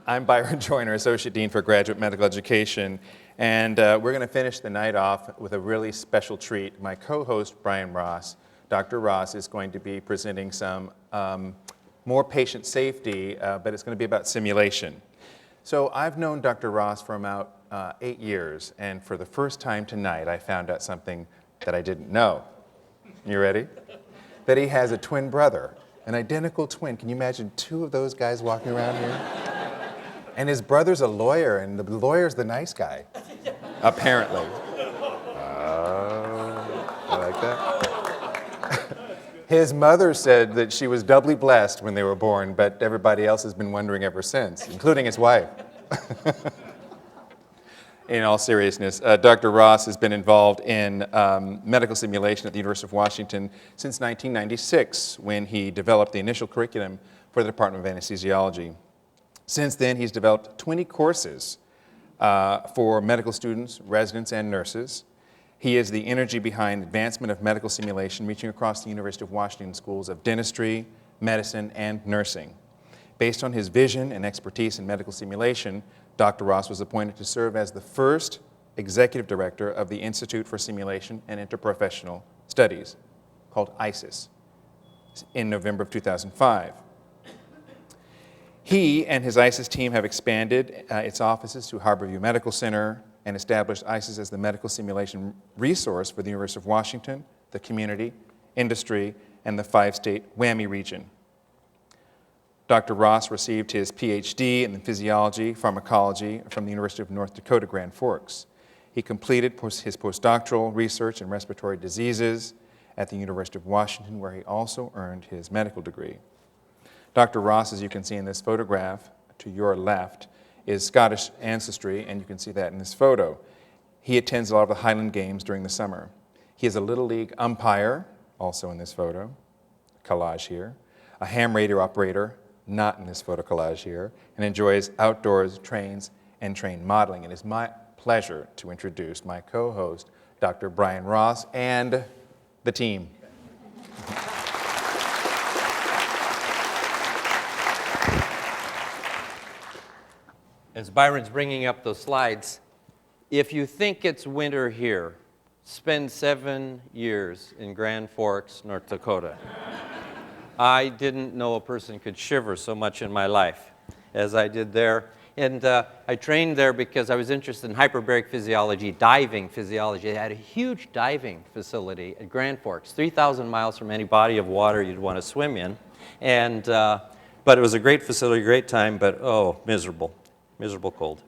I'm Byron Joyner, Associate Dean for Graduate Medical Education, and we're going to finish the night off with a really special treat. My co-host, Brian Ross, Dr. Ross, is going to be presenting some more patient safety, but it's going to be about simulation. So I've known Dr. Ross for about 8 years, and for the first time tonight, I found out something that I didn't know. You ready? That he has a twin brother, an identical twin. Can you imagine two of those guys walking around here? And his brother's a lawyer, and the lawyer's the nice guy, apparently. I like that. His mother said that she was doubly blessed when they were born, but everybody else has been wondering ever since, including his wife. In all seriousness, Dr. Ross has been involved in medical simulation at the University of Washington since 1996, when he developed the initial curriculum for the Department of Anesthesiology. Since then, he's developed 20 courses for medical students, residents, and nurses. He is the energy behind advancement of medical simulation, reaching across the University of Washington schools of dentistry, medicine, and nursing. Based on his vision and expertise in medical simulation, Dr. Ross was appointed to serve as the first executive director of the Institute for Simulation and Interprofessional Studies, called ISIS, in November of 2005. He and his ISIS team have expanded its offices to Harborview Medical Center and established ISIS as the medical simulation resource for the University of Washington, the community, industry, and the 5-state WWAMI region. Dr. Ross received his PhD in physiology, pharmacology from the University of North Dakota, Grand Forks. He completed his postdoctoral research in respiratory diseases at the University of Washington, where he also earned his medical degree. Dr. Ross, as you can see in this photograph to your left, is Scottish ancestry, and you can see that in this photo. He attends a lot of the Highland Games during the summer. He is a Little League umpire, also in this photo, collage here, a ham radio operator, not in this photo collage here, and enjoys outdoors, trains, and train modeling. It is my pleasure to introduce my co-host, Dr. Brian Ross, and the team. As Byron's bringing up those slides, if you think it's winter here, spend 7 years in Grand Forks, North Dakota. I didn't know a person could shiver so much in my life as I did there. And I trained there because I was interested in hyperbaric physiology, diving physiology. They had a huge diving facility at Grand Forks, 3,000 miles from any body of water you'd want to swim in. And, but it was a great facility, great time, but oh, miserable cold.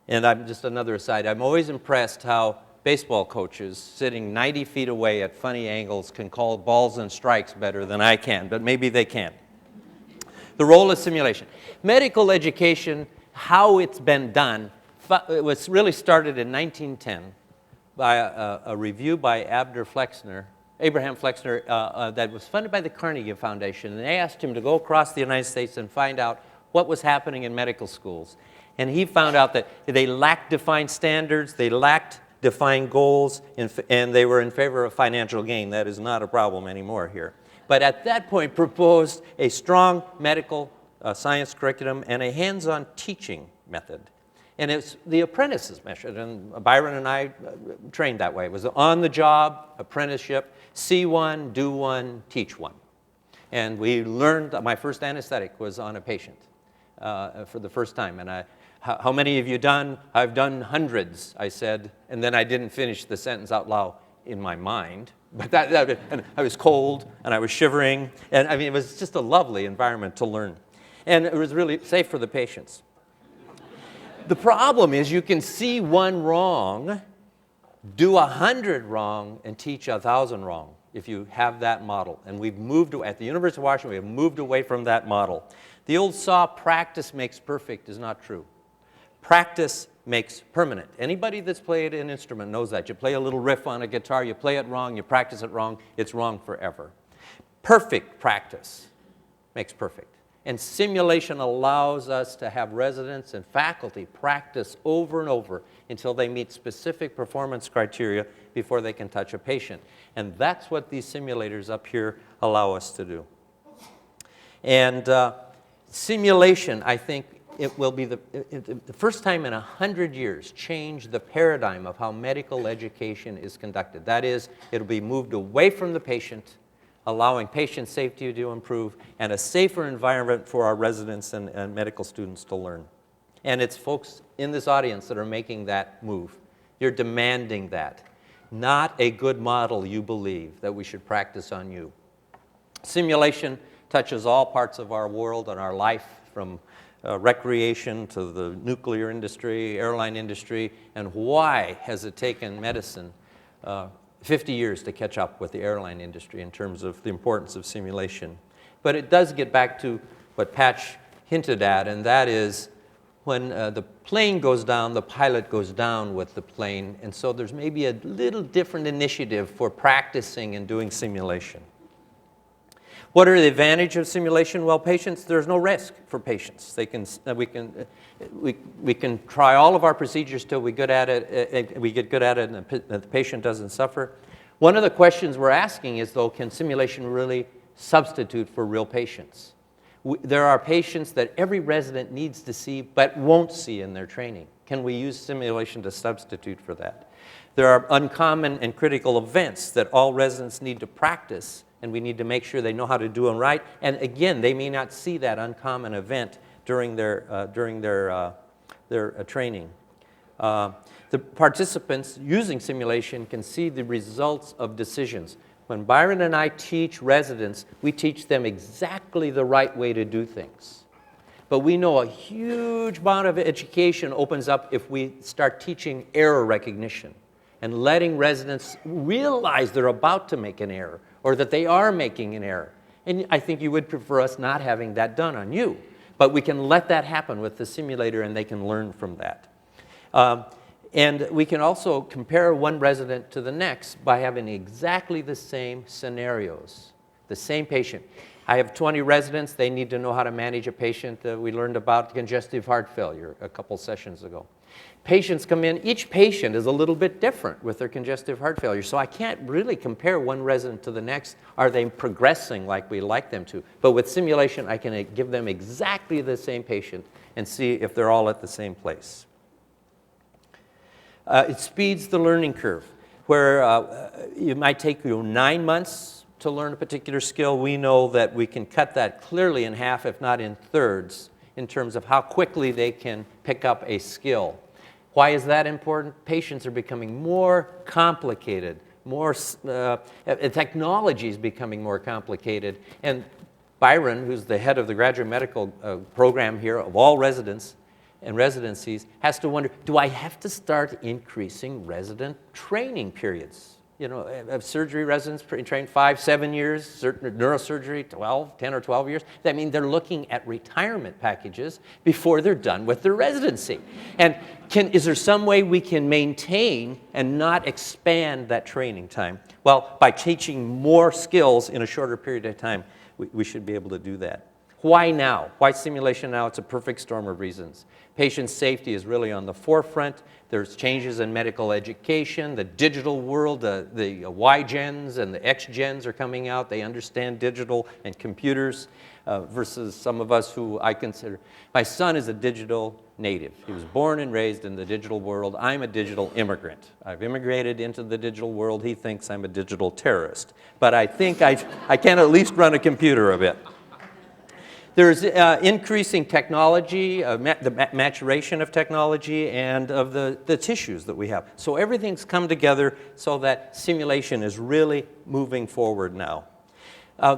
And I'm just another aside, I'm always impressed how baseball coaches sitting 90 feet away at funny angles can call balls and strikes better than I can, but maybe they can. The role of simulation. Medical education, how it's been done, it was really started in 1910 by a review by Abraham Flexner, that was funded by the Carnegie Foundation. And they asked him to go across the United States and find out what was happening in medical schools. And he found out that they lacked defined standards, they lacked defined goals, and they were in favor of financial gain. That is not a problem anymore here. But at that point proposed a strong medical science curriculum and a hands-on teaching method. And it's the apprentices method, and Byron and I trained that way. It was on-the-job apprenticeship, see one, do one, teach one. And we learned, my first anesthetic was on a patient for the first time. And how many have you done? I've done hundreds, I said. And then I didn't finish the sentence out loud in my mind. But and I was cold, and I was shivering. And I mean, it was just a lovely environment to learn. And it was really safe for the patients. The problem is you can see one wrong, do 100 wrong, and teach 1,000 wrong if you have that model. And we've moved, at the University of Washington, we have moved away from that model. The old saw, practice makes perfect, is not true. Practice makes permanent. Anybody that's played an instrument knows that. You play a little riff on a guitar, you play it wrong, you practice it wrong, it's wrong forever. Perfect practice makes perfect. And simulation allows us to have residents and faculty practice over and over until they meet specific performance criteria before they can touch a patient. And that's what these simulators up here allow us to do. And simulation, I think, it will be the first time in 100 years change the paradigm of how medical education is conducted. That is, it'll be moved away from the patient, allowing patient safety to improve, and a safer environment for our residents and medical students to learn. And it's folks in this audience that are making that move. You're demanding that. Not a good model, you believe, that we should practice on you. Simulation touches all parts of our world and our life, from recreation to the nuclear industry, airline industry, and why has it taken medicine 50 years to catch up with the airline industry in terms of the importance of simulation? But it does get back to what Patch hinted at, and that is when the plane goes down, the pilot goes down with the plane, and so there's maybe a little different initiative for practicing and doing simulation. What are the advantages of simulation? Well, patients, there's no risk for patients. We can try all of our procedures till we get good at it and the patient doesn't suffer. One of the questions we're asking is, though, can simulation really substitute for real patients? There are patients that every resident needs to see but won't see in their training. Can we use simulation to substitute for that? There are uncommon and critical events that all residents need to practice, and we need to make sure they know how to do them right. And again, they may not see that uncommon event during their training. The participants using simulation can see the results of decisions. When Byron and I teach residents, we teach them exactly the right way to do things. But we know a huge amount of education opens up if we start teaching error recognition and letting residents realize they're about to make an error or that they are making an error. And I think you would prefer us not having that done on you. But we can let that happen with the simulator, and they can learn from that. And we can also compare one resident to the next by having exactly the same scenarios, the same patient. I have 20 residents. They need to know how to manage a patient. We learned about congestive heart failure a couple sessions ago. Patients come in. Each patient is a little bit different with their congestive heart failure, so I can't really compare one resident to the next. Are they progressing like we like them to? But with simulation, I can give them exactly the same patient and see if they're all at the same place. It speeds the learning curve. Where it might take you 9 months to learn a particular skill, we know that we can cut that clearly in half, if not in thirds, in terms of how quickly they can pick up a skill. Why is that important? Patients are becoming more complicated. Technology is becoming more complicated. And Byron, who's the head of the graduate medical program here of all residents and residencies, has to wonder, do I have to start increasing resident training periods? You know, surgery residents train 5-7 years, neurosurgery 10 or 12 years. That means they're looking at retirement packages before they're done with their residency. And is there some way we can maintain and not expand that training time? Well, by teaching more skills in a shorter period of time, we should be able to do that. Why now? Why simulation now? It's a perfect storm of reasons. Patient safety is really on the forefront. There's changes in medical education. The digital world, the Y-gens and the X-gens are coming out. They understand digital and computers versus some of us who I consider. My son is a digital native. He was born and raised in the digital world. I'm a digital immigrant. I've immigrated into the digital world. He thinks I'm a digital terrorist. But I think I can at least run a computer a bit. There's increasing technology, the maturation of technology, and of the tissues that we have. So everything's come together so that simulation is really moving forward now.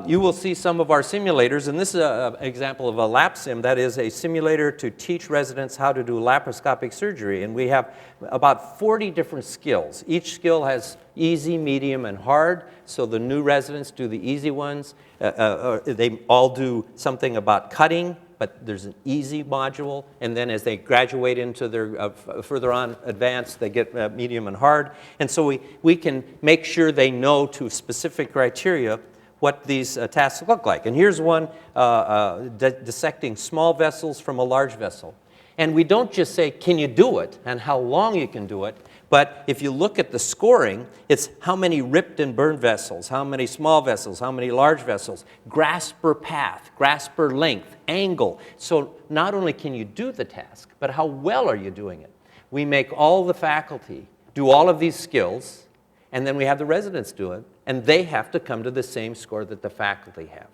you will see some of our simulators, and this is an example of a lap sim. That is a simulator to teach residents how to do laparoscopic surgery. And we have about 40 different skills. Each skill has easy, medium, and hard. So the new residents do the easy ones. They all do something about cutting, but there's an easy module. And then as they graduate into their further on advanced, they get medium and hard. And so we can make sure they know to specific criteria what these tasks look like. And here's one dissecting small vessels from a large vessel. And we don't just say, can you do it, and how long you can do it, but if you look at the scoring, it's how many ripped and burned vessels, how many small vessels, how many large vessels, grasp per path, grasp per length, angle. So not only can you do the task, but how well are you doing it? We make all the faculty do all of these skills, and then we have the residents do it, and they have to come to the same score that the faculty have.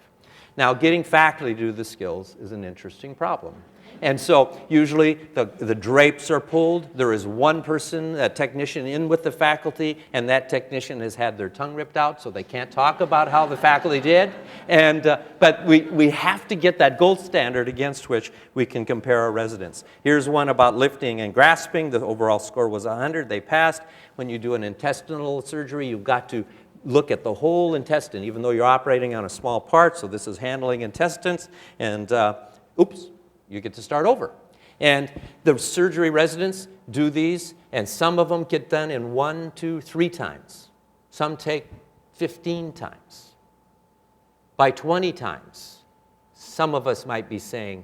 Now, getting faculty to do the skills is an interesting problem. And so usually the drapes are pulled. There is one person, a technician, in with the faculty, and that technician has had their tongue ripped out, so they can't talk about how the faculty did. And, but we have to get that gold standard against which we can compare our residents. Here's one about lifting and grasping. The overall score was 100. They passed. When you do an intestinal surgery, you've got to look at the whole intestine, even though you're operating on a small part. So this is handling intestines. And oops. You get to start over. And the surgery residents do these, and some of them get done in 1, 2, 3 times. Some take 15 times. By 20 times, some of us might be saying,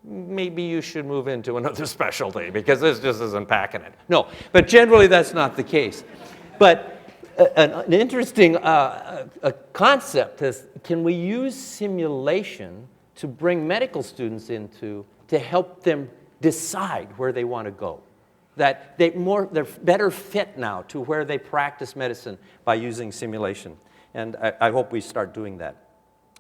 maybe you should move into another specialty because this just isn't packing it. No, but generally that's not the case. But an interesting concept is, can we use simulation to bring medical students into, to help them decide where they want to go? That they're better fit now to where they practice medicine by using simulation. And I hope we start doing that.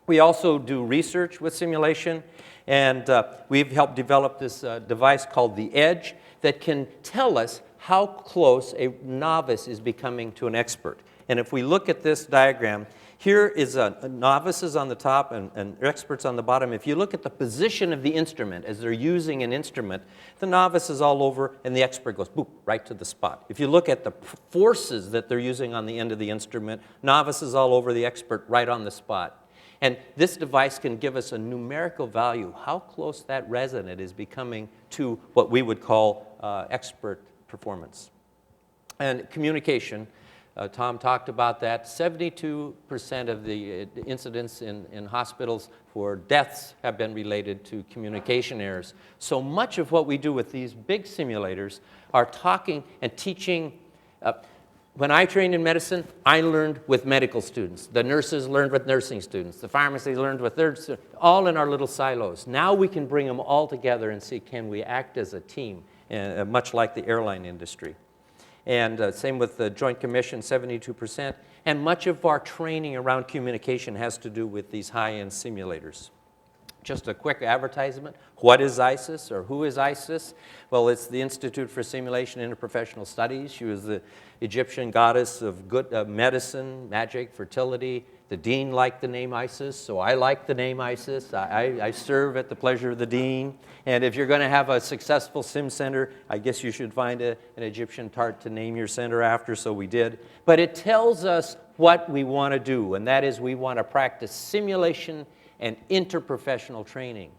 We also do research with simulation, and we've helped develop this device called the Edge that can tell us how close a novice is becoming to an expert. And if we look at this diagram, here is novices on the top and experts on the bottom. If you look at the position of the instrument as they're using an instrument, the novice is all over and the expert goes boop, right to the spot. If you look at the forces that they're using on the end of the instrument, novice is all over, the expert right on the spot. And this device can give us a numerical value, how close that resident is becoming to what we would call expert performance. And communication. Tom talked about that. 72% of the incidents in hospitals for deaths have been related to communication errors. So much of what we do with these big simulators are talking and teaching. When I trained in medicine, I learned with medical students. The nurses learned with nursing students. The pharmacists learned with their students, all in our little silos. Now we can bring them all together and see, can we act as a team, much like the airline industry. And same with the Joint Commission, 72%. And much of our training around communication has to do with these high-end simulators. Just a quick advertisement. What is ISIS, or who is ISIS? Well, it's the Institute for Simulation and Interprofessional Studies. She was the Egyptian goddess of good medicine, magic, fertility. The dean liked the name Isis, so I like the name Isis. I serve at the pleasure of the dean. And if you're going to have a successful sim center, I guess you should find an Egyptian tart to name your center after, so we did. But it tells us what we want to do, and that is we want to practice simulation and interprofessional training.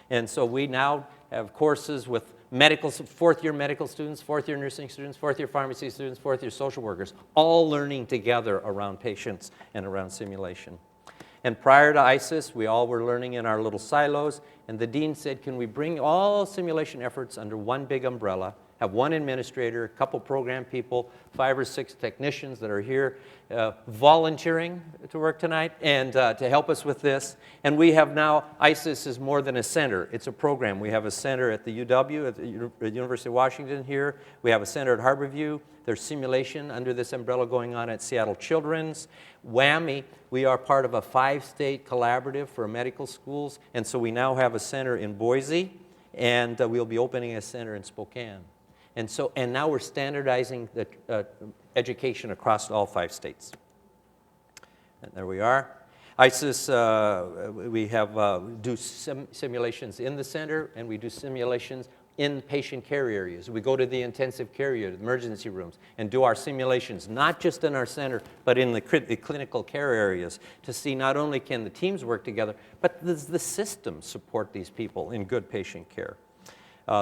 And so we now have courses with fourth-year medical students, fourth-year nursing students, fourth-year pharmacy students, fourth-year social workers, all learning together around patients and around simulation. And prior to ISIS, we all were learning in our little silos, and the dean said, can we bring all simulation efforts under one big umbrella, have one administrator, a couple program people, 5 or 6 technicians that are here volunteering to work tonight and to help us with this. And we have now, ISIS is more than a center. It's a program. We have a center at the UW, at the University of Washington here. We have a center at Harborview. There's simulation under this umbrella going on at Seattle Children's. WWAMI, we are part of a 5-state collaborative for medical schools. And so we now have a center in Boise, and we'll be opening a center in Spokane. And now we're standardizing the education across all 5 states. And there we are. ISIS, we have do simulations in the center, and we do simulations in patient care areas. We go to the intensive care area, the emergency rooms, and do our simulations, not just in our center, but in the clinical care areas, to see not only can the teams work together, but does the system support these people in good patient care.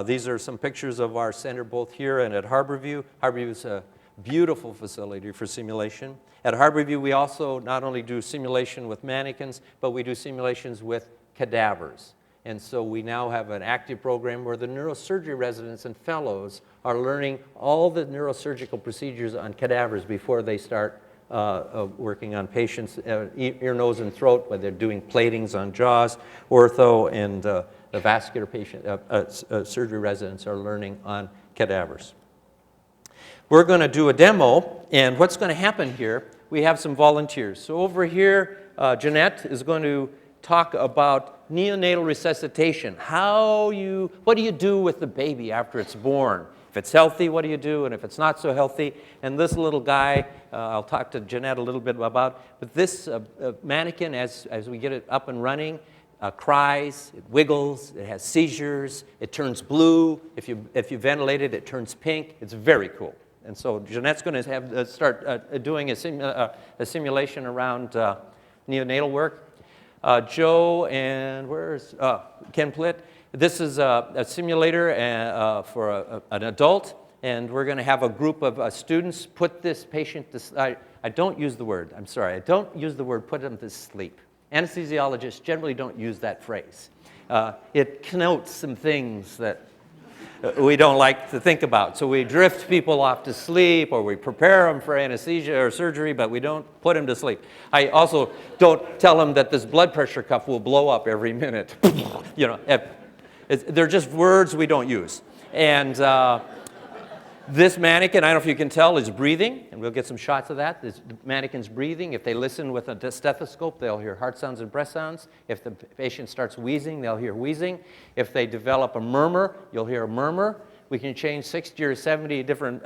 These are some pictures of our center both here and at Harborview. Harborview is a beautiful facility for simulation. At Harborview, we also not only do simulation with mannequins, but we do simulations with cadavers. And so we now have an active program where the neurosurgery residents and fellows are learning all the neurosurgical procedures on cadavers before they start working on patients, ear, nose, and throat, where they're doing platings on jaws, ortho, and the vascular patient surgery residents are learning on cadavers. We're going to do a demo, and what's going to happen here, we have some volunteers. So over here, Jeanette is going to talk about neonatal resuscitation. What do you do with the baby after it's born? If it's healthy, what do you do? And if it's not so healthy, and this little guy, I'll talk to Jeanette a little bit about, but this mannequin, as we get it up and running, cries, it wiggles, it has seizures, it turns blue. If you ventilate it, it turns pink. It's very cool. And so Jeanette's going to start doing a simulation around neonatal work. Joe and where's Ken Plitt? This is a simulator for an adult, and we're going to have a group of students put this patient to I don't use the word, I'm sorry, I don't use the word put them to sleep. Anesthesiologists generally don't use that phrase. It connotes some things that we don't like to think about. So we drift people off to sleep, or we prepare them for anesthesia or surgery, but we don't put them to sleep. I also don't tell them that this blood pressure cuff will blow up every minute. You know, they're just words we don't use. And this mannequin, I don't know if you can tell, is breathing, and we'll get some shots of that. This mannequin's breathing. If they listen with a stethoscope, they'll hear heart sounds and breath sounds. If the patient starts wheezing, they'll hear wheezing. If they develop a murmur, you'll hear a murmur. We can change 60 or 70 different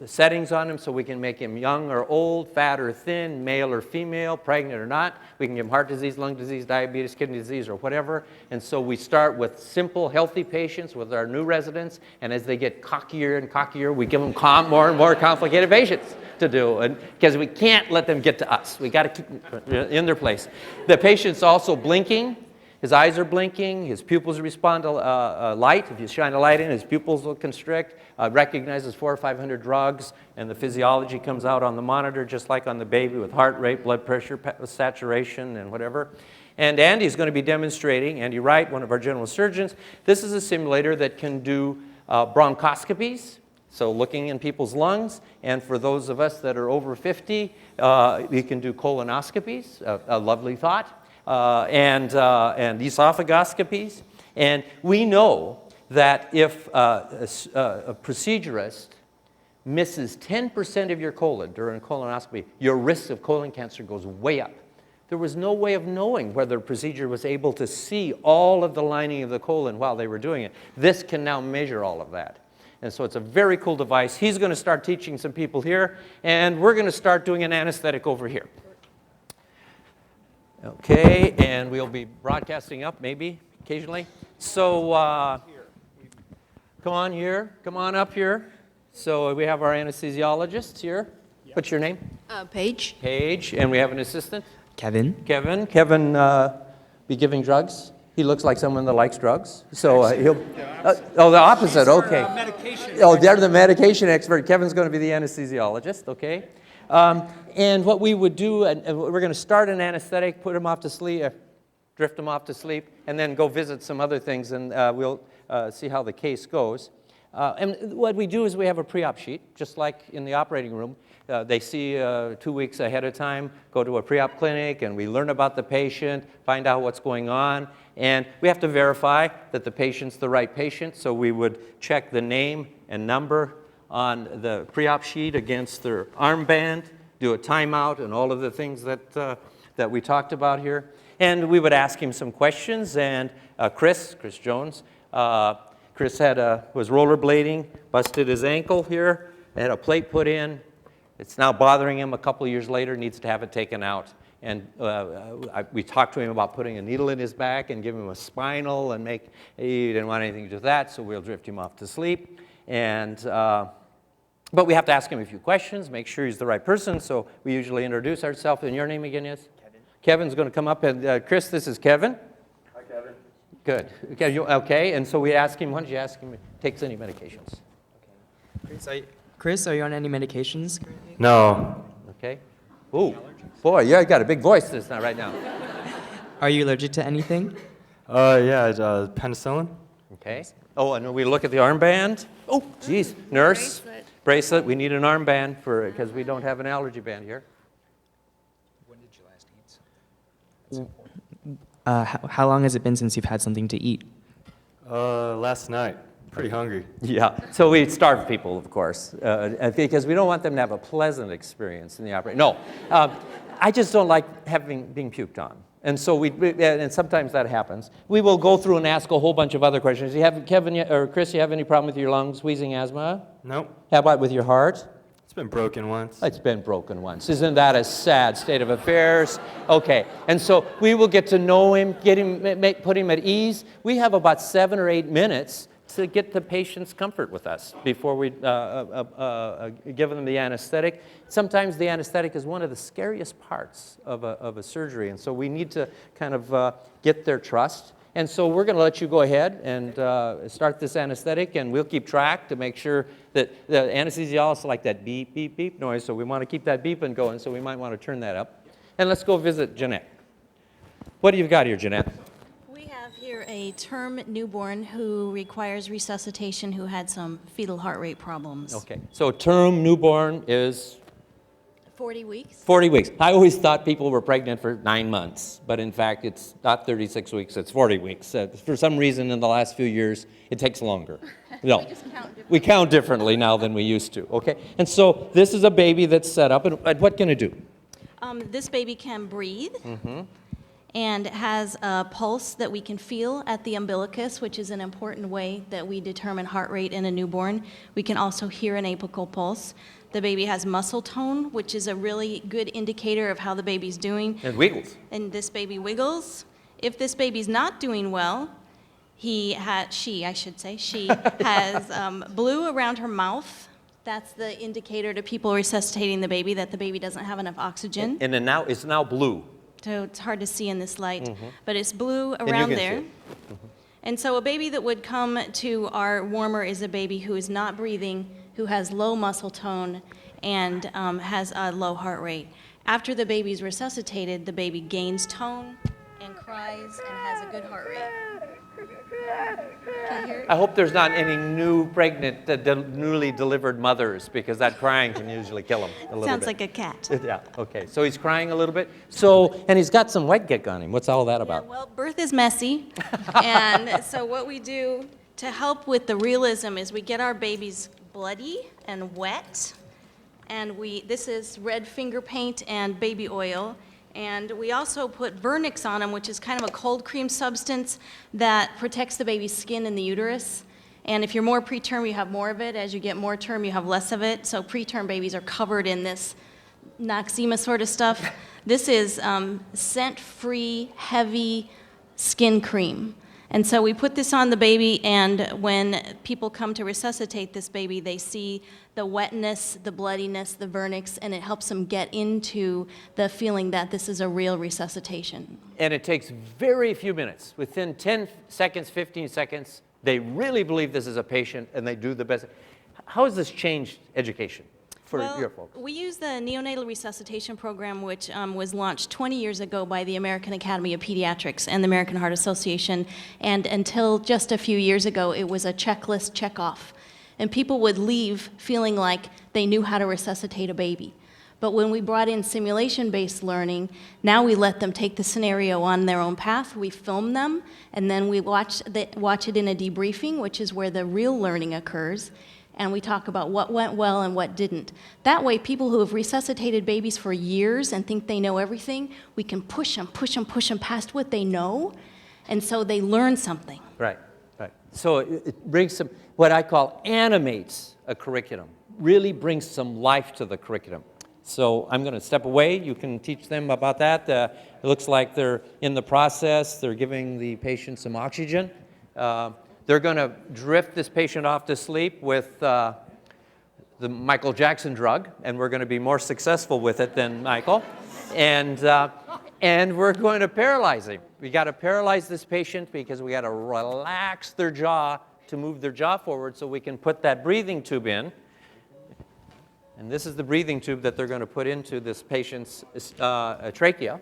settings on him, so we can make him young or old, fat or thin, male or female, pregnant or not. We can give him heart disease, lung disease, diabetes, kidney disease, or whatever. And so we start with simple, healthy patients with our new residents, and as they get cockier and cockier, we give them more and more complicated patients to do, and because we can't let them get to us. We got to keep them in their place. The patient's also blinking. His eyes are blinking, his pupils respond to light. If you shine a light in, his pupils will constrict, recognizes 400 or 500 drugs, and the physiology comes out on the monitor, just like on the baby, with heart rate, blood pressure, saturation, and whatever. And Andy's going to be demonstrating, Andy Wright, one of our general surgeons. This is a simulator that can do bronchoscopies, so looking in people's lungs. And for those of us that are over 50, we can do colonoscopies, a lovely thought. And esophagoscopies. And we know that if a procedurist misses 10% of your colon during a colonoscopy, your risk of colon cancer goes way up. There was no way of knowing whether the procedure was able to see all of the lining of the colon while they were doing it. This can now measure all of that. And so it's a very cool device. He's going to start teaching some people here, and we're going to start doing an anesthetic over here. Okay, and we'll be broadcasting up maybe occasionally. So come on here, come on up here. So we have our anesthesiologist here. Yep. What's your name? Paige. Paige, and we have an assistant. Kevin. Kevin be giving drugs. He looks like someone that likes drugs. So he'll. The opposite. Okay. Medication. Oh, they're the medication expert. Kevin's going to be the anesthesiologist. Okay. And what we would do, and we're going to start an anesthetic, put him off to sleep, drift him off to sleep, and then go visit some other things, and we'll see how the case goes. And what we do is we have a pre-op sheet, just like in the operating room. They see 2 weeks ahead of time, go to a pre-op clinic, and we learn about the patient, find out what's going on, and we have to verify that the patient's the right patient, so we would check the name and number on the pre-op sheet against their armband, do a timeout, and all of the things that we talked about here. And we would ask him some questions, and Chris Jones, Chris was rollerblading, busted his ankle here, had a plate put in. It's now bothering him a couple years later, needs to have it taken out. And we talked to him about putting a needle in his back and give him a spinal and he didn't want anything to do with that, so we'll drift him off to sleep. But we have to ask him a few questions, make sure he's the right person, so we usually introduce ourselves. And your name again is? Kevin. Kevin's going to come up, and Chris, this is Kevin. Hi, Kevin. Good. Okay, and so we ask him, why don't you ask him if he takes any medications? Okay. Chris, are you on any medications currently? No. Okay. Ooh, boy, you got a big voice this now, right now. Are you allergic to anything? Yeah, penicillin. Okay. Oh, and we look at the armband. Oh, geez, nurse. Bracelet. We need an armband because we don't have an allergy band here. When did you last eat? That's important. How long has it been since you've had something to eat? Last night. Pretty hungry. Yeah, so we starve people, of course, because we don't want them to have a pleasant experience in the operation. No, I just don't like being puked on. And so and sometimes that happens. We will go through and ask a whole bunch of other questions. Kevin or Chris, you have any problem with your lungs, wheezing, asthma? Nope. How about with your heart? It's been broken once. It's been broken once. Isn't that a sad state of affairs? Okay, and so we will get to know him, put him at ease. We have about 7 or 8 minutes to get the patient's comfort with us before we give them the anesthetic. Sometimes the anesthetic is one of the scariest parts of a surgery, and so we need to kind of get their trust. And so we're going to let you go ahead and start this anesthetic, and we'll keep track to make sure that the anesthesiologists like that beep, beep, beep noise, so we want to keep that beeping going, so we might want to turn that up. And let's go visit Jeanette. What do you got here, Jeanette? We have here a term newborn who requires resuscitation who had some fetal heart rate problems. Okay, so term newborn is 40 weeks. 40 weeks. I always thought people were pregnant for 9 months, but in fact it's not 36 weeks, it's 40 weeks. For some reason in the last few years, it takes longer. No, we count differently now than we used to, okay? And so this is a baby that's set up, and what can it do? This baby can breathe. And has a pulse that we can feel at the umbilicus, which is an important way that we determine heart rate in a newborn. We can also hear an apical pulse. The baby has muscle tone, which is a really good indicator of how the baby's doing. It wiggles. And this baby wiggles. If this baby's not doing well, she has blue around her mouth. That's the indicator to people resuscitating the baby that the baby doesn't have enough oxygen. And then now it's now blue. So it's hard to see in this light, but it's blue around there. And so a baby that would come to our warmer is a baby who is not breathing, who has low muscle tone, and has a low heart rate. After the baby's resuscitated, the baby gains tone and cries and has a good heart rate. Can you hear it? I hope there's not any new pregnant, newly delivered mothers, because that crying can usually kill them a little bit. Sounds like a cat. Yeah, okay. So he's crying a little bit. So, and he's got some white gek on him. What's all that about? Yeah, well, birth is messy. And so what we do to help with the realism is we get our babies bloody and wet. And this is red finger paint and baby oil. And we also put vernix on them, which is kind of a cold cream substance that protects the baby's skin in the uterus. And if you're more preterm, you have more of it. As you get more term, you have less of it. So preterm babies are covered in this Noxzema sort of stuff. This is scent-free, heavy skin cream. And so we put this on the baby, and when people come to resuscitate this baby, they see the wetness, the bloodiness, the vernix, and it helps them get into the feeling that this is a real resuscitation. And it takes very few minutes. Within 10 seconds, 15 seconds, they really believe this is a patient, and they do the best. How has this changed education for your folks? We use the neonatal resuscitation program, which was launched 20 years ago by the American Academy of Pediatrics and the American Heart Association. And until just a few years ago, it was a checklist check-off. And people would leave feeling like they knew how to resuscitate a baby. But when we brought in simulation-based learning, now we let them take the scenario on their own path. We film them, and then we watch it in a debriefing, which is where the real learning occurs. And we talk about what went well and what didn't. That way, people who have resuscitated babies for years and think they know everything, we can push them past what they know, and so they learn something. Right, right. So it brings some, what I call animates a curriculum, really brings some life to the curriculum. So I'm going to step away. You can teach them about that. It looks like they're in the process. They're giving the patient some oxygen. They're going to drift this patient off to sleep with the Michael Jackson drug, and we're going to be more successful with it than Michael. And we're going to paralyze him. We got to paralyze this patient because we got to relax their jaw to move their jaw forward so we can put that breathing tube in. And this is the breathing tube that they're going to put into this patient's trachea.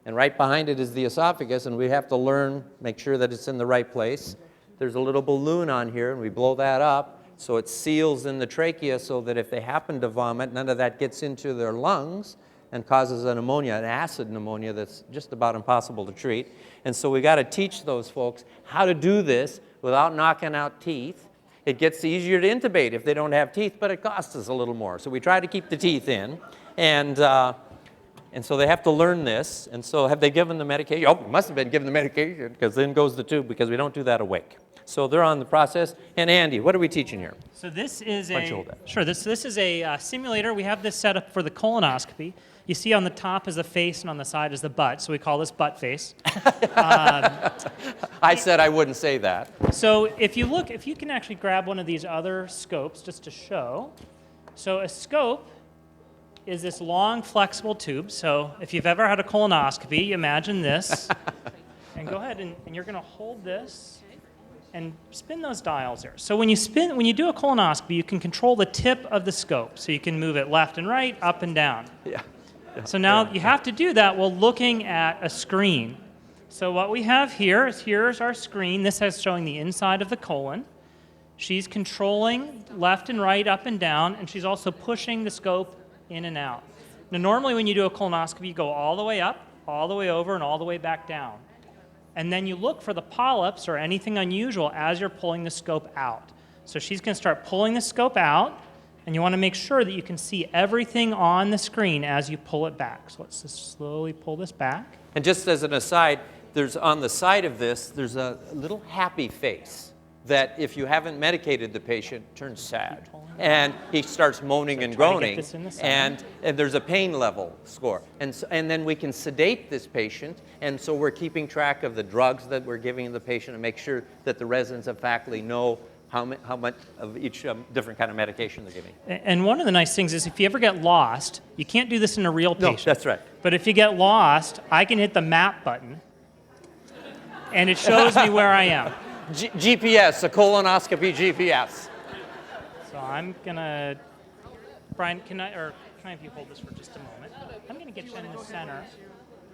And right behind it is the esophagus, and we have to make sure that it's in the right place. There's a little balloon on here, and we blow that up so it seals in the trachea so that if they happen to vomit, none of that gets into their lungs and causes an acid pneumonia that's just about impossible to treat. And so we got to teach those folks how to do this without knocking out teeth. It gets easier to intubate if they don't have teeth, but it costs us a little more. So we try to keep the teeth in, and so they have to learn this. And so have they given the medication? Oh, must have been given the medication, because then goes the tube, because we don't do that awake. So they're on the process. And Andy, what are we teaching here? So this is Why don't you hold that? Sure. This is a simulator. We have this set up for the colonoscopy. You see on the top is the face and on the side is the butt. So we call this butt face. I said I wouldn't say that. So if you can actually grab one of these other scopes just to show. So a scope is this long flexible tube. So if you've ever had a colonoscopy, imagine this. And go ahead and you're going to hold this and spin those dials there. So when you do a colonoscopy, you can control the tip of the scope. So you can move it left and right, up and down. Yeah. So now you have to do that while looking at a screen. So what we have here's our screen. This is showing the inside of the colon. She's controlling left and right, up and down, and she's also pushing the scope in and out. Now normally when you do a colonoscopy, you go all the way up, all the way over, and all the way back down. And then you look for the polyps or anything unusual as you're pulling the scope out. So she's going to start pulling the scope out, and you want to make sure that you can see everything on the screen as you pull it back. So let's just slowly pull this back. And just as an aside, there's on the side of this, there's a little happy face that if you haven't medicated the patient, turns sad. And he starts moaning and try to get groaning, this in the center. and there's a pain level score. And then we can sedate this patient, and so we're keeping track of the drugs that we're giving the patient and make sure that the residents and faculty know how much of each different kind of medication they're giving. And one of the nice things is if you ever get lost, you can't do this in a real patient. No, that's right. But if you get lost, I can hit the map button, and it shows me where I am. GPS, a colonoscopy GPS. So I'm gonna, Brian, can I have you hold this for just a moment? I'm gonna get you in the center.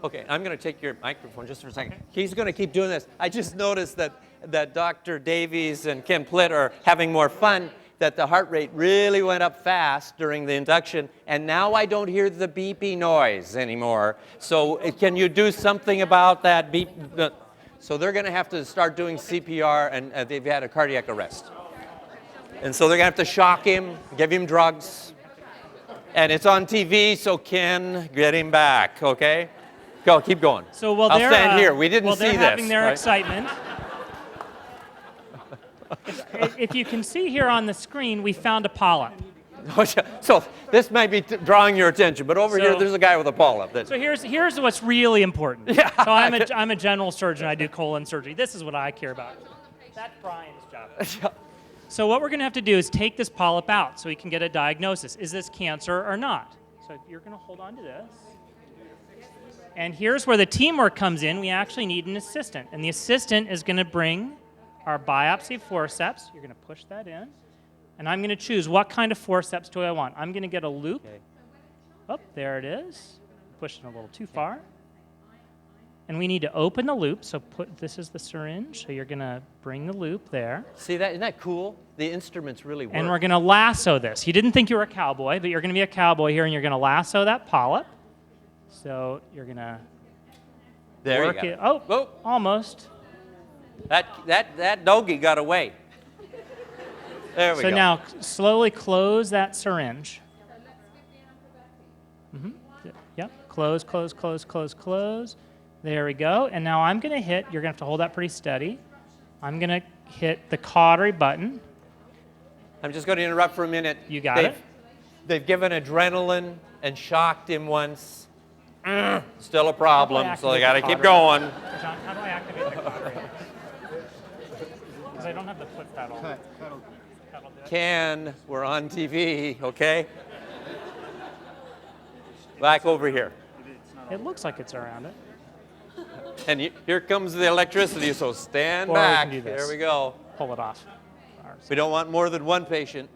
Okay, I'm going to take your microphone just for a second. He's going to keep doing this. I just noticed that Dr. Davies and Kim Plitt are having more fun, that the heart rate really went up fast during the induction, and now I don't hear the beepy noise anymore. So can you do something about that beep? So they're going to have to start doing CPR, and they've had a cardiac arrest. And so they're going to have to shock him, give him drugs. And it's on TV, so Ken, get him back, okay? Go, keep going. So while I'll they're stand here. We didn't see they're this. having their right? excitement. If you can see here on the screen, we found a polyp. So this might be drawing your attention, but over here, there's a guy with a polyp. So here's what's really important. Yeah. So I'm a general surgeon. I do colon surgery. This is what I care about. That's Brian's job. So what we're going to have to do is take this polyp out so we can get a diagnosis. Is this cancer or not? So you're going to hold on to this. And here's where the teamwork comes in. We actually need an assistant. And the assistant is going to bring our biopsy forceps. You're going to push that in. And I'm going to choose what kind of forceps do I want. I'm going to get a loop. Okay. Oh, there it is. Pushing a little too far. And we need to open the loop. So this is the syringe. So you're going to bring the loop there. See that? Isn't that cool? The instruments really work. And we're going to lasso this. You didn't think you were a cowboy, but you're going to be a cowboy here, and you're going to lasso that polyp. So you're going to work it. Oh, Whoa. almost. That doggy got away. There we go. So now slowly close that syringe. Yep, close, close, close, close, close. There we go. And now I'm going to hit, you're going to have to hold that pretty steady. I'm going to hit the cautery button. I'm just going to interrupt for a minute. You got Dave, it? They've given adrenaline and shocked him once. Still a problem, so they got to keep going. John, how do I activate the carburetor? Because I don't have the foot pedal. That'll do it. Ken, we're on TV, okay? Back over here. It looks like it's around it. And here comes the electricity, so stand Or we can back. do this. There we go. Pull it off. We don't want more than one patient.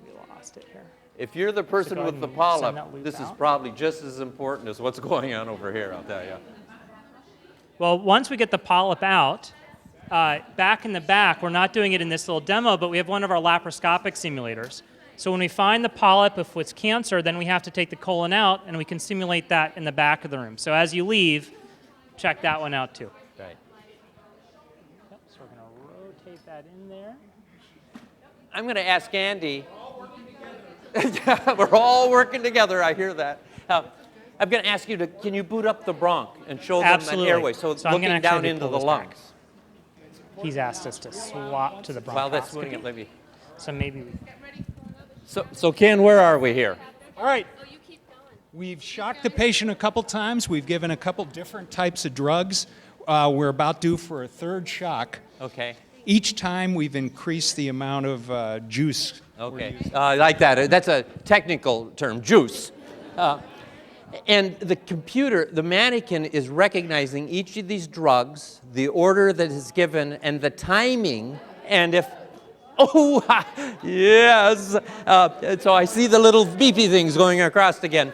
We lost it here. If you're the person go with ahead the and polyp, send that loop this is out. probably just as important as what's going on over here, I'll tell you. Well, once we get the polyp out, back in the back, we're not doing it in this little demo, but we have one of our laparoscopic simulators. So when we find the polyp, if it's cancer, then we have to take the colon out, and we can simulate that in the back of the room. So as you leave, check that one out too. Right. Yep, so we're going to rotate that in there. I'm going to ask Andy. We're all working together, I hear that. I'm going to ask you can you boot up the bronch and show them Absolutely. that airway? So it's I'm gonna looking down actually into pull the this lungs. back. He's asked us to swap to the bronchoscopy. While that's doing it, maybe. So maybe we... So Ken, where are we here? All right. We've shocked the patient a couple times. We've given a couple different types of drugs. We're about due for a third shock. Okay. Each time we've increased the amount of juice. Okay. I like that. That's a technical term, juice. And the computer, the mannequin is recognizing each of these drugs, the order that is given, and the timing, and if, oh, yes. So I see the little beepy things going across again.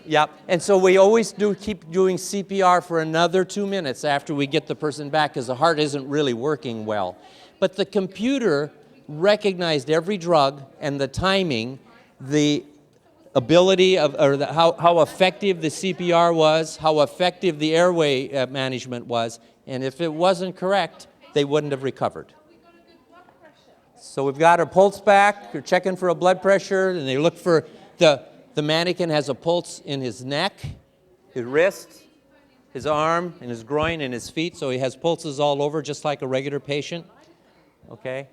Yep. And so we always keep doing CPR for another 2 minutes after we get the person back because the heart isn't really working well. But the computer recognized every drug and the timing, the ability of, or how effective the CPR was, how effective the airway management was, and if it wasn't correct, they wouldn't have recovered. So we've got our pulse back, you're checking for a blood pressure, and they look for the mannequin has a pulse in his neck, his wrist, his arm, and his groin, and his feet, so he has pulses all over just like a regular patient. Okay?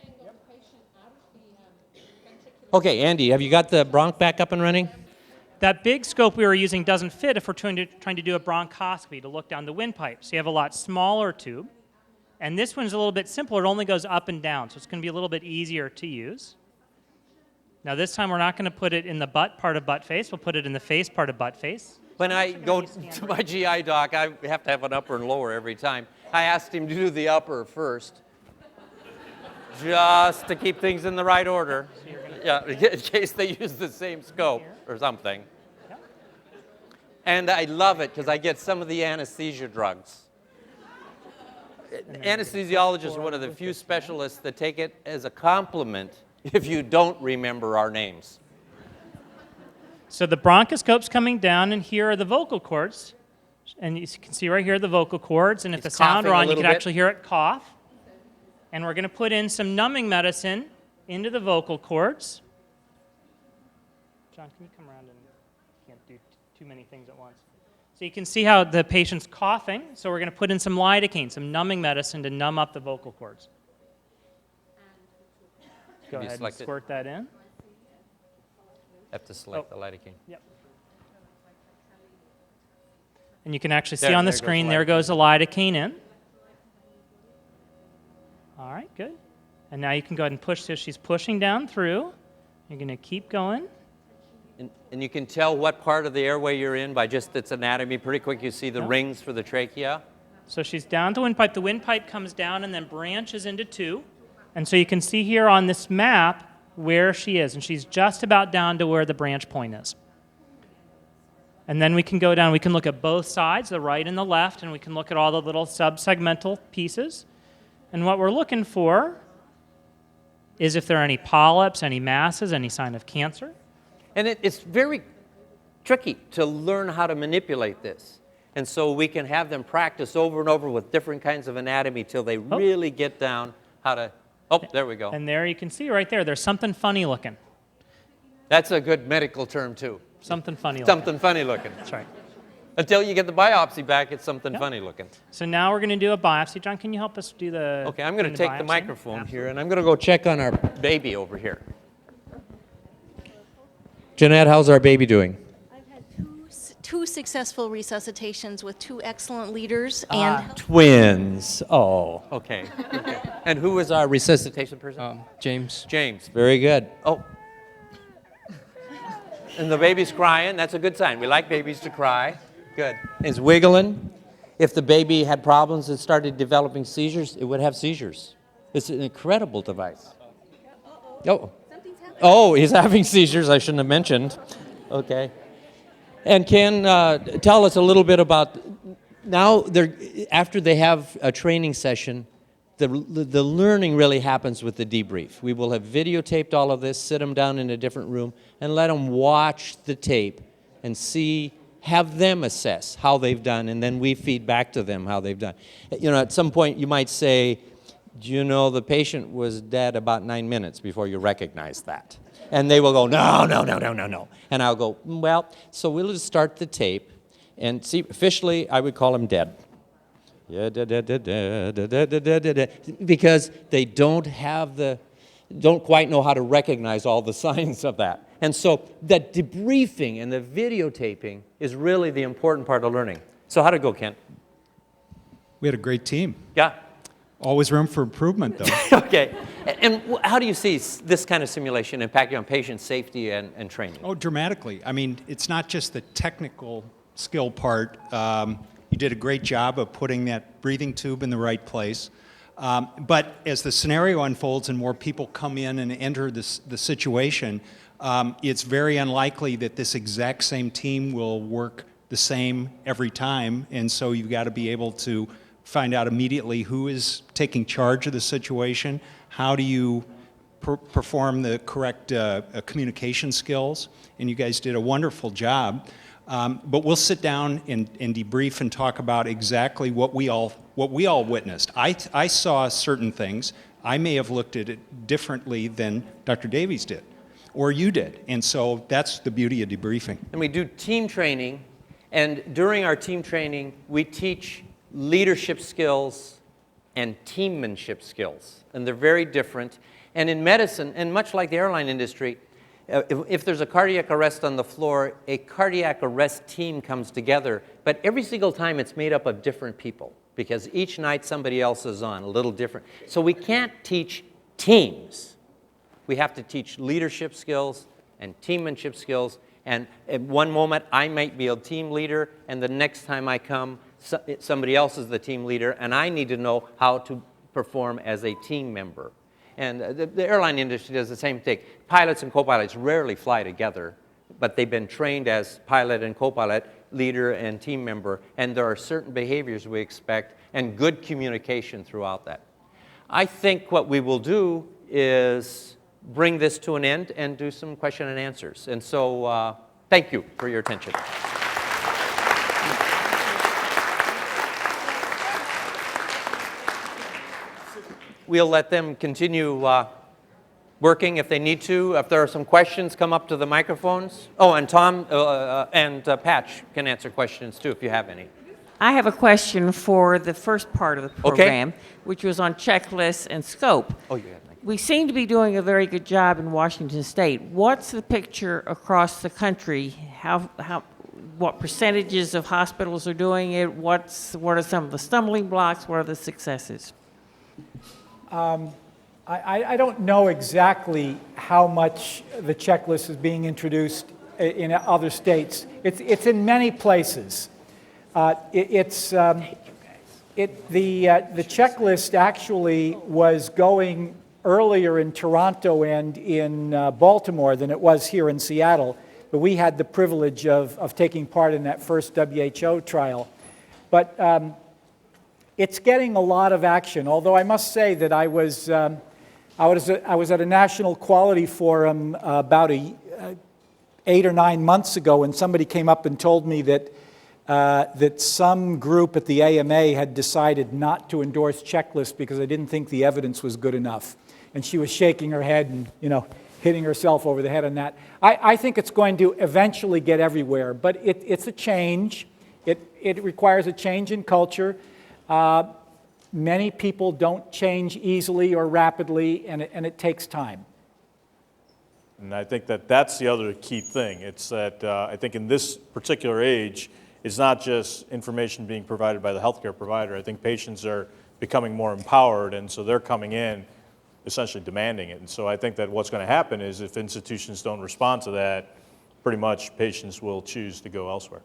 Okay, Andy, have you got the bronch back up and running? That big scope we were using doesn't fit if we're trying to do a bronchoscopy to look down the windpipe. So you have a lot smaller tube. And this one's a little bit simpler. It only goes up and down, so it's going to be a little bit easier to use. Now this time we're not going to put it in the butt part of butt face. We'll put it in the face part of butt face. When I go to my GI doc, I have to have an upper and lower every time. I asked him to do the upper first, just to keep things in the right order. Yeah, in case they use the same scope or something. And I love it because I get some of the anesthesia drugs. Anesthesiologists are one of the few specialists that take it as a compliment if you don't remember our names. So the bronchoscope's coming down, and here are the vocal cords. And you can see right here the vocal cords, and if the It's sound are coughing a on, you little can bit. actually hear it cough. And we're going to put in some numbing medicine into the vocal cords. John, can you come around and can't do too many things at once. So you can see how the patient's coughing. So we're going to put in some lidocaine, some numbing medicine to numb up the vocal cords. Go you ahead and select it? squirt that in. Have to select the lidocaine. Yep. And you can actually see There, on the there goes the screen, there goes the lidocaine in. All right, good. And now you can go ahead and push this. She's pushing down through. You're going to keep going. And you can tell what part of the airway you're in by just its anatomy. Pretty quick, you see the rings for the trachea. So she's down the windpipe. The windpipe comes down and then branches into two. And so you can see here on this map where she is. And she's just about down to where the branch point is. And then we can go down. We can look at both sides, the right and the left, and we can look at all the little subsegmental pieces. And what we're looking for is if there are any polyps, any masses, any sign of cancer. And it's very tricky to learn how to manipulate this. And so we can have them practice over and over with different kinds of anatomy till they really get down how to, there we go. And there you can see right there, there's something funny looking. That's a good medical term too. Something funny looking. Something funny looking. That's right. Until you get the biopsy back, it's something Yep. funny looking. So now we're going to do a biopsy. John, can you help us do the Okay, I'm going to do take the biopsy? microphone here, and I'm going to go check on our baby over here. Jeanette, how's our baby doing? I've had two successful resuscitations with two excellent leaders, and Twins. Oh, okay. And who is our resuscitation person? James. James. Very good. Oh. And the baby's crying. That's a good sign. We like babies to cry. Good. It's wiggling. If the baby had problems and started developing seizures, it would have seizures. It's an incredible device. Oh, he's having seizures. I shouldn't have mentioned. Okay. And Ken, tell us a little bit about now. After they have a training session, the learning really happens with the debrief. We will have videotaped all of this, sit them down in a different room, and let them watch the tape and have them assess how they've done, and then we feed back to them how they've done. You know, at some point you might say, do you know the patient was dead about 9 minutes before you recognized that? And they will go, no. And I'll go, well, so we'll just start the tape and see, officially I would call him dead. Yeah, because they don't quite know how to recognize all the signs of that. And so that debriefing and the videotaping is really the important part of learning. So how'd it go, Kent? We had a great team. Yeah. Always room for improvement, though. Okay. And how do you see this kind of simulation impacting on patient safety and training? Oh, dramatically. I mean, it's not just the technical skill part. You did a great job of putting that breathing tube in the right place. But as the scenario unfolds and more people come in and enter the situation, it's very unlikely that this exact same team will work the same every time. And so you've got to be able to find out immediately who is taking charge of the situation, how do you perform the correct communication skills, and you guys did a wonderful job. But we'll sit down and debrief and talk about exactly what we all witnessed. I saw certain things. I may have looked at it differently than Dr. Davies did, or you did, and so that's the beauty of debriefing. And we do team training, and during our team training, we teach leadership skills and teammanship skills, and they're very different. And in medicine, and much like the airline industry, if there's a cardiac arrest on the floor, a cardiac arrest team comes together, but every single time it's made up of different people, because each night somebody else is on, a little different. So we can't teach teams. We have to teach leadership skills and teammanship skills, and at one moment I might be a team leader, and the next time I come, somebody else is the team leader, and I need to know how to perform as a team member. And the airline industry does the same thing. Pilots and co-pilots rarely fly together, but they've been trained as pilot and co-pilot, leader and team member, and there are certain behaviors we expect and good communication throughout that. I think what we will do is bring this to an end and do some question and answers. And so thank you for your attention. We'll let them continue working if they need to. If there are some questions, come up to the microphones. Oh, and Tom and Patch can answer questions too if you have any. I have a question for the first part of the program, which was on checklists and scope. Oh, you have. We seem to be doing a very good job in Washington State. What's the picture across the country? What percentages of hospitals are doing it? What are some of the stumbling blocks? What are the successes? I don't know exactly how much the checklist is being introduced in other states. It's in many places. The checklist actually was going earlier in Toronto and in Baltimore than it was here in Seattle, but we had the privilege of taking part in that first WHO trial. But it's getting a lot of action, although I must say that I was at a national quality forum about 8 or 9 months ago, and somebody came up and told me that some group at the AMA had decided not to endorse checklists because they didn't think the evidence was good enough. And she was shaking her head and, hitting herself over the head on that. I think it's going to eventually get everywhere, but it's a change. It requires a change in culture. Many people don't change easily or rapidly, and it takes time. And I think that that's the other key thing. It's that I think in this particular age, it's not just information being provided by the healthcare provider. I think patients are becoming more empowered, and so they're coming in essentially demanding it. And so I think that what's going to happen is if institutions don't respond to that, pretty much patients will choose to go elsewhere.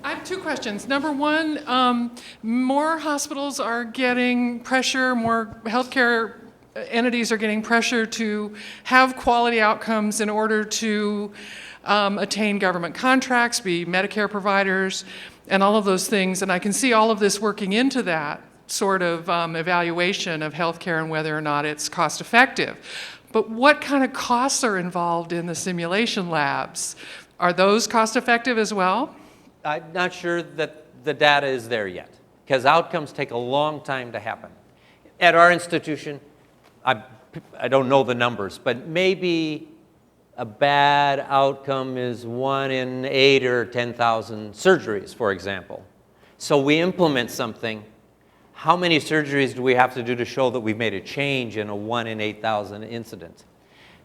I have two questions. Number one, more hospitals are getting pressure, more healthcare entities are getting pressure to have quality outcomes in order to attain government contracts, be Medicare providers, and all of those things. And I can see all of this working into that sort of evaluation of healthcare and whether or not it's cost effective. But what kind of costs are involved in the simulation labs? Are those cost effective as well? I'm not sure that the data is there yet, because outcomes take a long time to happen. At our institution, I don't know the numbers, but maybe a bad outcome is 1 in 8 or 10,000 surgeries, for example. So we implement something. How many surgeries do we have to do to show that we've made a change in a 1 in 8,000 incident?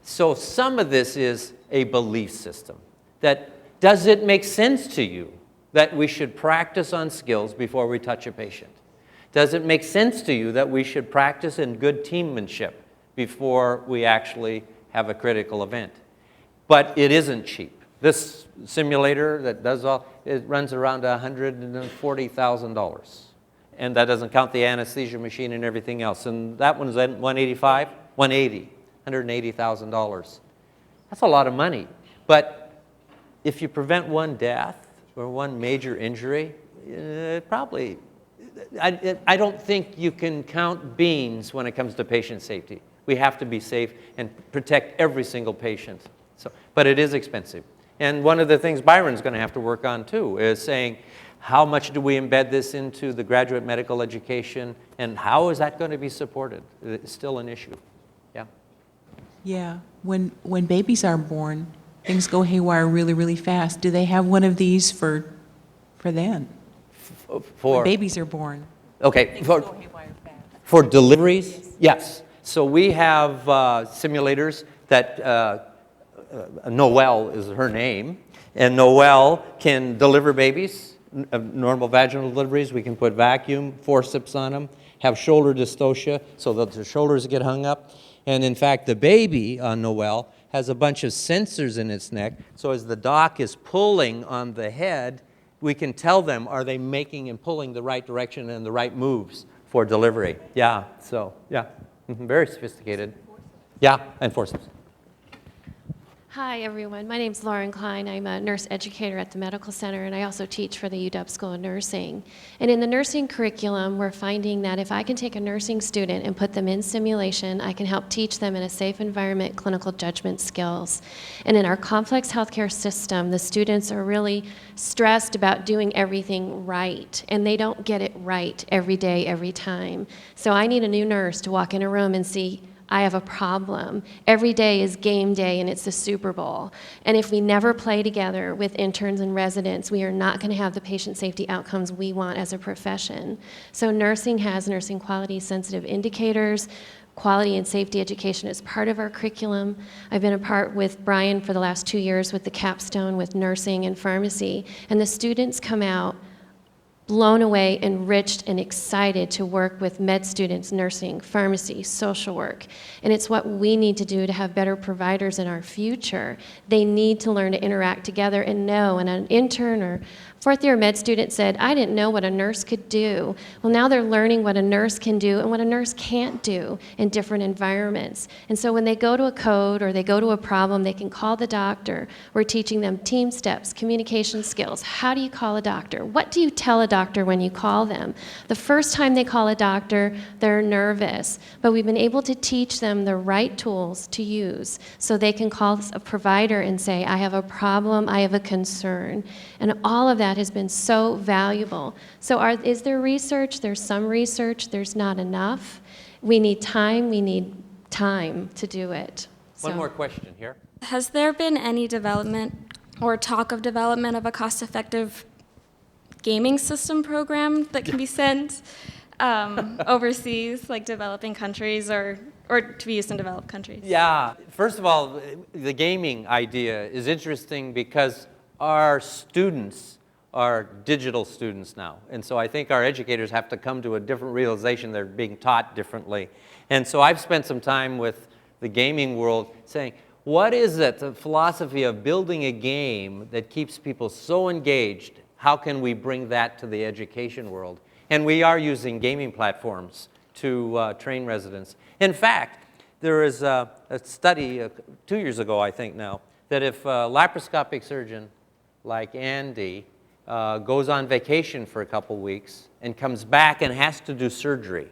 So some of this is a belief system. That does it make sense to you that we should practice on skills before we touch a patient? Does it make sense to you that we should practice in good teammanship before we actually have a critical event? But it isn't cheap. This simulator that does all, it runs around $140,000. And that doesn't count the anesthesia machine and everything else. And that one's at $180,000. That's a lot of money. But if you prevent one death or one major injury, probably, I don't think you can count beans when it comes to patient safety. We have to be safe and protect every single patient. So, but it is expensive. And one of the things Byron's going to have to work on too is saying, how much do we embed this into the graduate medical education, and how is that going to be supported? It's still an issue. Yeah. Yeah. When babies are born, things go haywire really, really fast. Do they have one of these for then? When babies are born. Okay. For deliveries, yes. So we have simulators that Noelle is her name, and Noelle can deliver babies. Normal vaginal deliveries, we can put vacuum, forceps on them, have shoulder dystocia so that the shoulders get hung up. And in fact, the baby on Noelle has a bunch of sensors in its neck, so as the doc is pulling on the head, we can tell them, are they making and pulling the right direction and the right moves for delivery? Yeah, so, yeah, very sophisticated. Yeah, and forceps. Hi, everyone. My name's Lauren Klein. I'm a nurse educator at the medical center, and I also teach for the UW School of Nursing. And in the nursing curriculum, we're finding that if I can take a nursing student and put them in simulation, I can help teach them in a safe environment clinical judgment skills. And in our complex healthcare system, the students are really stressed about doing everything right, and they don't get it right every day, every time. So I need a new nurse to walk in a room and see, I have a problem. Every day is game day and it's the Super Bowl. And if we never play together with interns and residents, we are not going to have the patient safety outcomes we want as a profession. So nursing has nursing quality sensitive indicators. Quality and safety education is part of our curriculum. I've been a part with Brian for the last 2 years with the capstone with nursing and pharmacy. And the students come out blown away, enriched, and excited to work with med students, nursing, pharmacy, social work. And it's what we need to do to have better providers in our future. They need to learn to interact together and know. And an intern or fourth-year med student said, I didn't know what a nurse could do. Well, now they're learning what a nurse can do and what a nurse can't do in different environments. And so when they go to a code or they go to a problem, they can call the doctor. We're teaching them team steps, communication skills. How do you call a doctor? What do you tell a doctor when you call them? The first time they call a doctor, they're nervous. But we've been able to teach them the right tools to use so they can call a provider and say, I have a problem, I have a concern. And all of that has been so valuable. So is there research? There's some research. There's not enough. We need time. We need time to do it. One more question here. Has there been any development or talk of development of a cost-effective gaming system program that can be sent overseas, like developing countries, or to be used in developed countries? Yeah, first of all, the gaming idea is interesting because our students are digital students now. And so I think our educators have to come to a different realization. They're being taught differently. And so I've spent some time with the gaming world saying, what is it, the philosophy of building a game that keeps people so engaged? How can we bring that to the education world? And we are using gaming platforms to train residents. In fact, there is a study 2 years ago, I think now, that if a laparoscopic surgeon like Andy goes on vacation for a couple weeks and comes back and has to do surgery,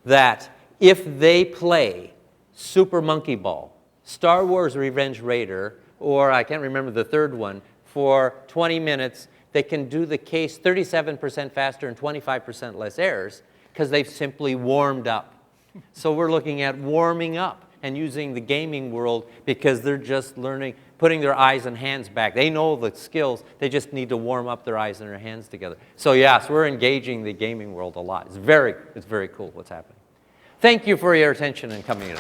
that if they play Super Monkey Ball, Star Wars Revenge Raider, or I can't remember the third one, for 20 minutes, they can do the case 37% faster and 25% less errors because they've simply warmed up. So we're looking at warming up and using the gaming world because they're just learning, putting their eyes and hands back. They know the skills, they just need to warm up their eyes and their hands together. So yes, we're engaging the gaming world a lot. It's very cool what's happening. Thank you for your attention and coming in.